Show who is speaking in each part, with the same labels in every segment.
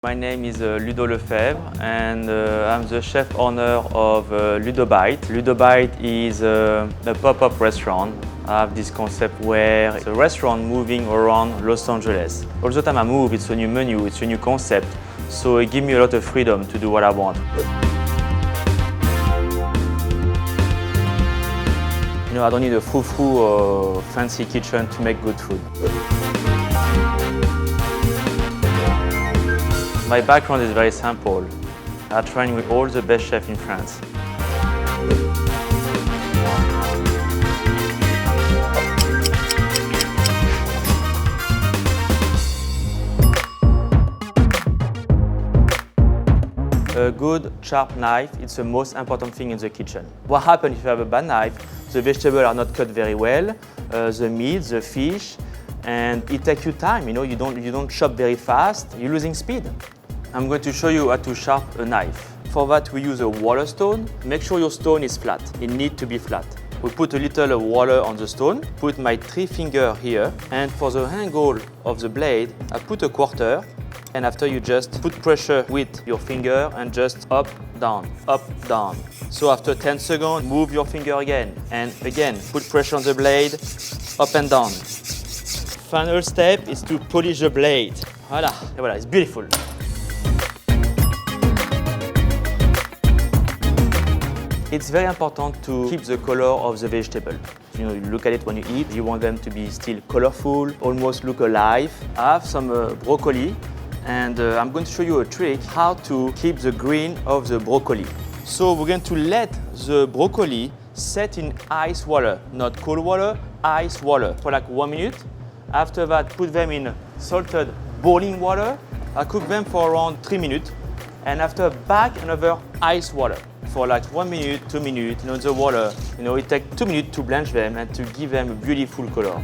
Speaker 1: My name is Ludo Lefebvre and I'm the chef owner of Ludo Bites. Ludo Bites is a pop-up restaurant. I have this concept where it's a restaurant moving around Los Angeles. All the time I move, it's a new menu, it's a new concept, so it gives me a lot of freedom to do what I want. You know, I don't need a frou-frou or fancy kitchen to make good food. My background is very simple. I train with all the best chefs in France. A good sharp knife is the most important thing in the kitchen. What happens if you have a bad knife? The vegetables are not cut very well, the meat, the fish, and it takes you time. You know, you don't chop very fast. You're losing speed. I'm going to show you how to sharpen a knife. For that, we use a water stone. Make sure your stone is flat. It needs to be flat. We put a little water on the stone, put my 3 fingers here, and for the angle of the blade, I put a quarter, and after you just put pressure with your finger and just up, down, up, down. So after 10 seconds, move your finger again, and again, put pressure on the blade, up and down. Final step is to polish the blade. Voilà, et voilà, it's beautiful. It's very important to keep the color of the vegetable. You know, you look at it when you eat, you want them to be still colorful, almost look alive. I have some broccoli, and I'm going to show you a trick how to keep the green of the broccoli. So we're going to let the broccoli set in ice water, not cold water, ice water for like 1 minute. After that, put them in salted boiling water. I cook them for around 3 minutes, and after back another ice water for like 1 minute, 2 minutes, you know, the water. You know, it takes 2 minutes to blanch them and to give them a beautiful color.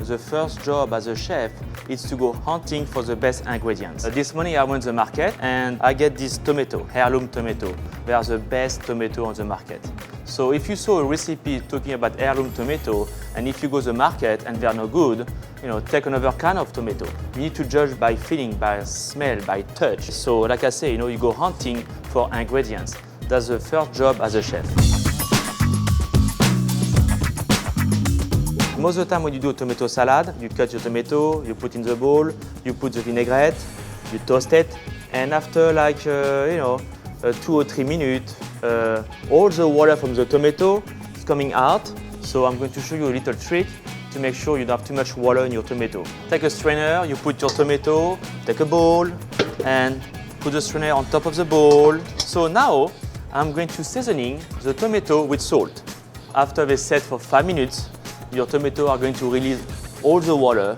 Speaker 1: The first job as a chef is to go hunting for the best ingredients. This morning I went to the market and I get this tomato, heirloom tomato. They are the best tomato on the market. So if you saw a recipe talking about heirloom tomato, and if you go to the market and they are no good, you know, take another kind of tomato. You need to judge by feeling, by smell, by touch. So like I say, you know, you go hunting for ingredients. That's the first job as a chef. Most of the time when you do a tomato salad, you cut your tomato, you put in the bowl, you put the vinaigrette, you toast it, and after like, 2 or 3 minutes, all the water from the tomato is coming out. So I'm going to show you a little trick to make sure you don't have too much water in your tomato. Take a strainer, you put your tomato, take a bowl, and put the strainer on top of the bowl. So now I'm going to seasoning the tomato with salt. After they set for 5 minutes, your tomato are going to release all the water,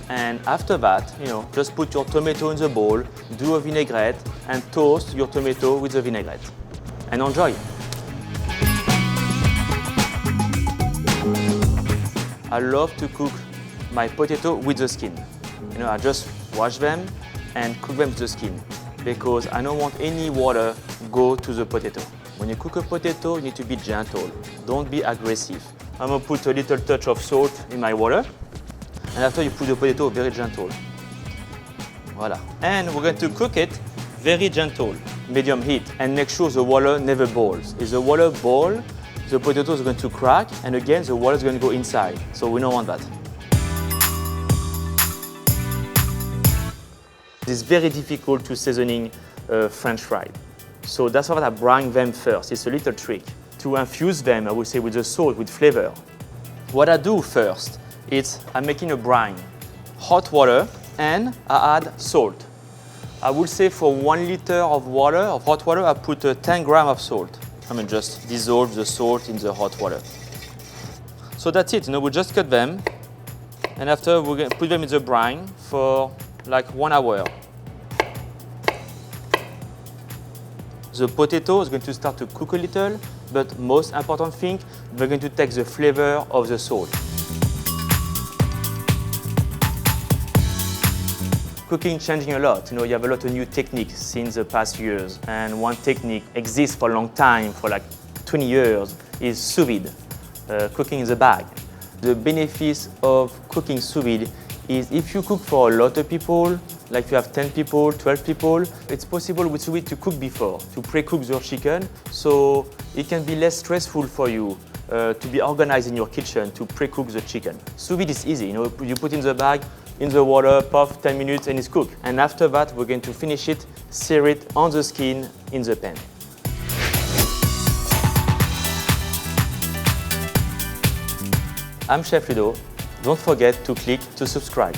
Speaker 1: and after that, you know, just put your tomato in the bowl, do a vinaigrette, and toast your tomato with the vinaigrette. And enjoy. I love to cook my potato with the skin. You know, I just wash them and cook them with the skin because I don't want any water go to the potato. When you cook a potato, you need to be gentle. Don't be aggressive. I'm going to put a little touch of salt in my water, and after you put the potato very gentle. Voila. And we're going to cook it very gentle, medium heat, and make sure the water never boils. If the water boils, the potato is going to crack, and again the water is going to go inside. So we don't want that. It's very difficult to seasoning French fries. So that's why I brine them first. It's a little trick. To infuse them, I would say, with the salt, with flavor. What I do first is I'm making a brine, hot water, and I add salt. I would say for 1 liter of water, of hot water, I put 10 grams of salt. I mean, just dissolve the salt in the hot water. So that's it, you know, we just cut them, and after we're going to put them in the brine for like 1 hour. The potato is going to start to cook a little, but most important thing, we're going to take the flavor of the salt. Cooking changing a lot. You know, you have a lot of new techniques since the past years, and one technique exists for a long time, for like 20 years, is sous vide, cooking in the bag. The benefits of cooking sous vide is if you cook for a lot of people, like you have 10 people, 12 people, it's possible with sous vide to cook before, to pre-cook your chicken, so it can be less stressful for you to be organized in your kitchen to pre-cook the chicken. Sous vide is easy, you put in the bag, in the water, puff, 10 minutes and it's cooked. And after that, we're going to finish it, sear it on the skin in the pan. I'm Chef Ludo. Don't forget to click to subscribe.